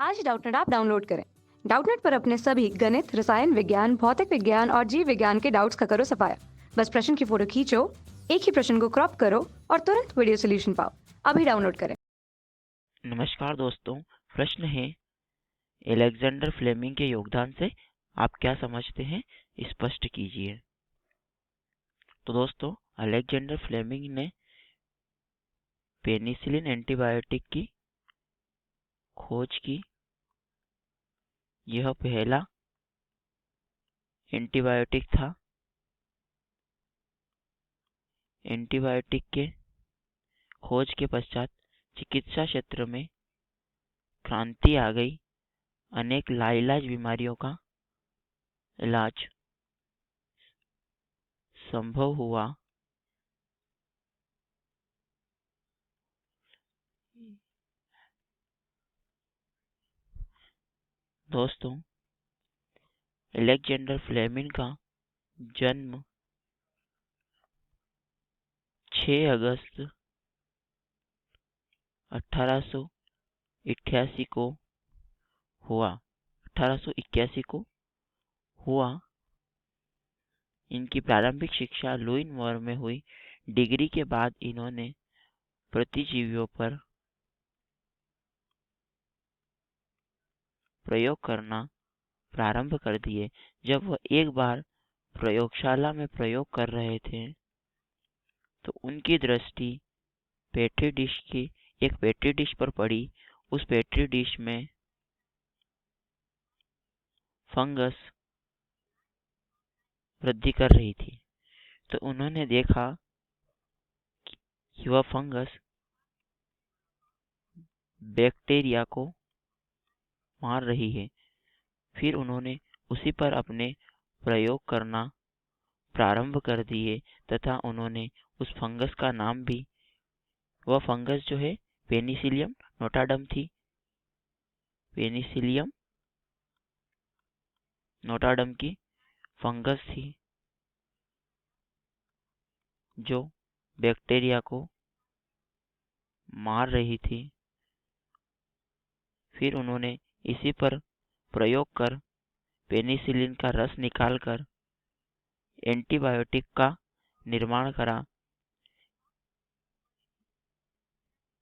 आज Doubtnut app download करें। Doubtnut पर अपने सभी गणित, रसायन विज्ञान, भौतिक विज्ञान और जीव विज्ञान के डाउट्स का करो सफाया। बस प्रश्न की फोटो खींचो, एक ही प्रश्न को क्रॉप करो और तुरंत वीडियो सोल्यूशन पाओ। अभी डाउनलोड करें। नमस्कार दोस्तों, प्रश्न है अलेक्जेंडर फ्लेमिंग के योगदान से आप क्या समझते हैं, स्पष्ट कीजिए। तो दोस्तों, अलेक्जेंडर फ्लेमिंग ने पेनिसिलिन एंटीबायोटिक की खोज की। यह पहला एंटीबायोटिक था। एंटीबायोटिक के खोज के पश्चात चिकित्सा क्षेत्र में क्रांति आ गई। अनेक लाइलाज बीमारियों का इलाज संभव हुआ। दोस्तों, अलेक्जेंडर फ्लेमिंग का जन्म 6 अगस्त 1881 को हुआ। 1881 को हुआ। इनकी प्रारंभिक शिक्षा लुइनमोर में हुई। डिग्री के बाद इन्होंने प्रतिजीवियों पर प्रयोग करना प्रारंभ कर दिए। जब वह एक बार प्रयोगशाला में प्रयोग कर रहे थे तो उनकी दृष्टि एक पेट्री डिश पर पड़ी। उस पेट्री डिश में फंगस वृद्धि कर रही थी। तो उन्होंने देखा कि वह फंगस बैक्टीरिया को मार रही है। फिर उन्होंने उसी पर अपने प्रयोग करना प्रारंभ कर दिए तथा उन्होंने उस फंगस का नाम भी, वह फंगस जो है पेनिसिलियम नोटाडम थी। पेनिसिलियम नोटाडम की फंगस थी जो बैक्टीरिया को मार रही थी। फिर उन्होंने इसी पर प्रयोग कर पेनिसिलिन का रस निकालकर एंटीबायोटिक का निर्माण करा।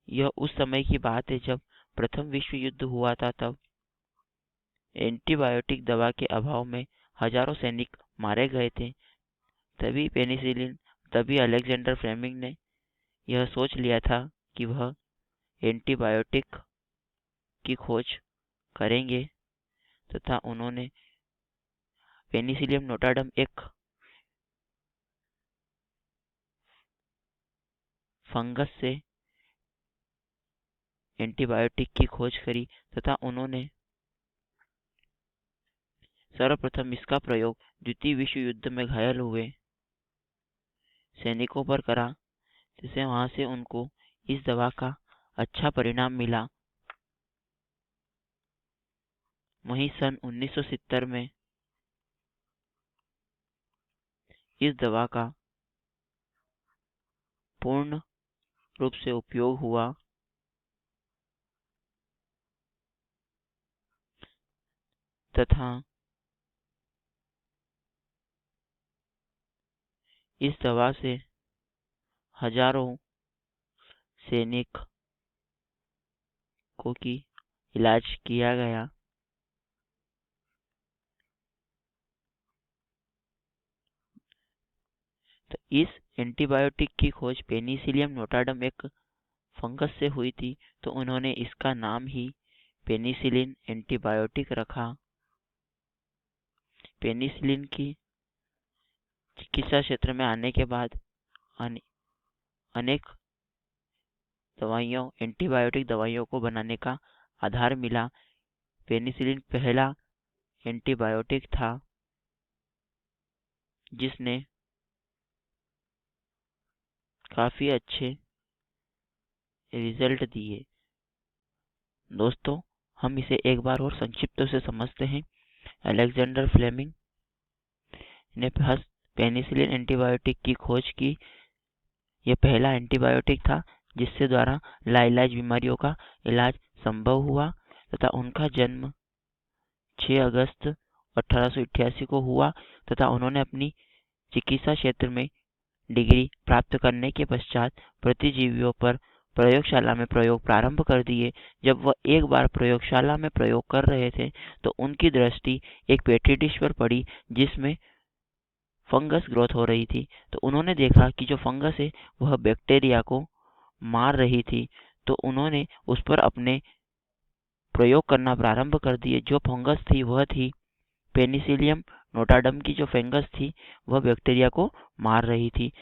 यह उस समय की बात है जब प्रथम विश्व युद्ध हुआ था। तब एंटीबायोटिक दवा के अभाव में हजारों सैनिक मारे गए थे। तभी अलेक्जेंडर फ्लेमिंग ने यह सोच लिया था कि वह एंटीबायोटिक की खोज करेंगे तथा उन्होंने पेनिसिलियम नोटाडम एक फंगस से एंटीबायोटिक की खोज करी तथा उन्होंने सर्वप्रथम इसका प्रयोग द्वितीय विश्व युद्ध में घायल हुए सैनिकों पर करा, जिससे वहां से उनको इस दवा का अच्छा परिणाम मिला। वहीं सन 1970 में इस दवा का पूर्ण रूप से उपयोग हुआ तथा इस दवा से हजारों सैनिक को की इलाज किया गया। तो इस एंटीबायोटिक की खोज पेनिसिलियम नोटाडम एक फंगस से हुई थी, तो उन्होंने इसका नाम ही पेनिसिलिन एंटीबायोटिक रखा। पेनिसिलिन की चिकित्सा क्षेत्र में आने के बाद अनेक एंटीबायोटिक दवाइयों को बनाने का आधार मिला। पेनिसिलिन पहला एंटीबायोटिक था जिसने काफी अच्छे रिजल्ट दिए। दोस्तों, हम इसे एक बार और संक्षिप्त से समझते हैं। अलेक्जेंडर फ्लेमिंग ने पेनिसिलिन एंटीबायोटिक की खोज की। यह पहला एंटीबायोटिक था जिससे द्वारा लाइलाज बीमारियों का इलाज संभव हुआ। तथा उनका जन्म 6 अगस्त 1888 को हुआ तथा उन्होंने अपनी चिकित्सा क्षेत्र में डिग्री प्राप्त करने के पश्चात प्रतिजीवियों पर प्रयोगशाला में प्रयोग प्रारंभ कर दिए। जब वह एक बार प्रयोगशाला में प्रयोग कर रहे थे तो उनकी दृष्टि एक पेट्री डिश पर पड़ी जिसमें फंगस ग्रोथ हो रही थी। तो उन्होंने देखा कि जो फंगस है वह बैक्टीरिया को मार रही थी। तो उन्होंने उस पर अपने प्रयोग करना प्रारंभ कर दिए। जो फंगस थी वह थी पेनिसिलियम नोटाडम की जो फंगस थी वह बैक्टीरिया को मार रही थी।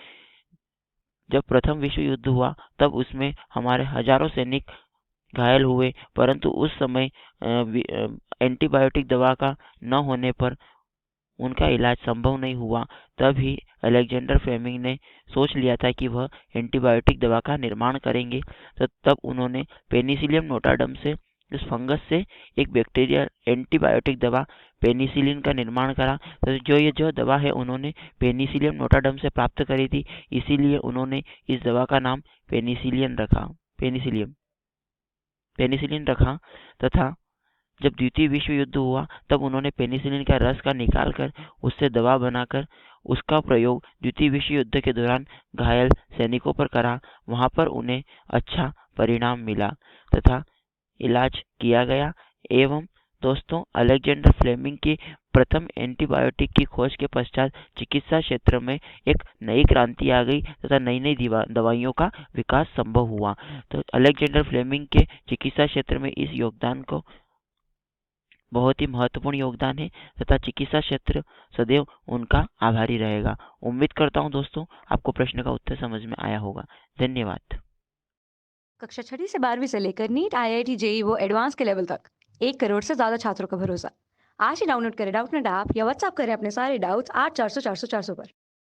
जब प्रथम विश्व युद्ध हुआ तब उसमें हमारे हजारों सैनिक घायल हुए, परंतु उस समय एंटीबायोटिक दवा का न होने पर उनका इलाज संभव नहीं हुआ। तभी अलेक्जेंडर फ्लेमिंग ने सोच लिया था कि वह एंटीबायोटिक दवा का निर्माण करेंगे। तो तब उन्होंने पेनिसिलियम नोटाडम से इस फंगस से एक बैक्टीरिया एंटीबायोटिक दवा पेनिसिलिन का निर्माण करा। तो जो दवा है उन्होंने पेनिसिलियम नोटाडम से प्राप्त करी थी, इसीलिए उन्होंने इस दवा का नाम पेनिसिलिन रखा। तथा जब द्वितीय विश्व युद्ध हुआ तब उन्होंने पेनिसिलिन का रस का निकालकर उससे दवा बनाकर उसका प्रयोग द्वितीय विश्व युद्ध के दौरान घायल सैनिकों पर करा। वहां पर उन्हें अच्छा परिणाम मिला तथा इलाज किया गया। एवं दोस्तों, अलेक्जेंडर फ्लेमिंग की प्रथम एंटीबायोटिक की खोज के पश्चात चिकित्सा क्षेत्र में एक नई क्रांति आ गई तथा नई नई दवाइयों का विकास संभव हुआ। तो अलेक्जेंडर फ्लेमिंग के चिकित्सा क्षेत्र में इस योगदान को बहुत ही महत्वपूर्ण योगदान है तथा चिकित्सा क्षेत्र सदैव उनका आभारी रहेगा। उम्मीद करता हूं दोस्तों आपको प्रश्न का उत्तर समझ में आया होगा। धन्यवाद। कक्षा 6वीं से 12वीं से लेकर नीट, IIT, JEE वो एडवांस के लेवल तक 1 करोड़ से ज्यादा छात्रों का भरोसा। आज ही डाउनलोड करें डाउटनेट ऐप या व्हाट्सएप करें अपने सारे डाउट्स 8400 400 400 पर।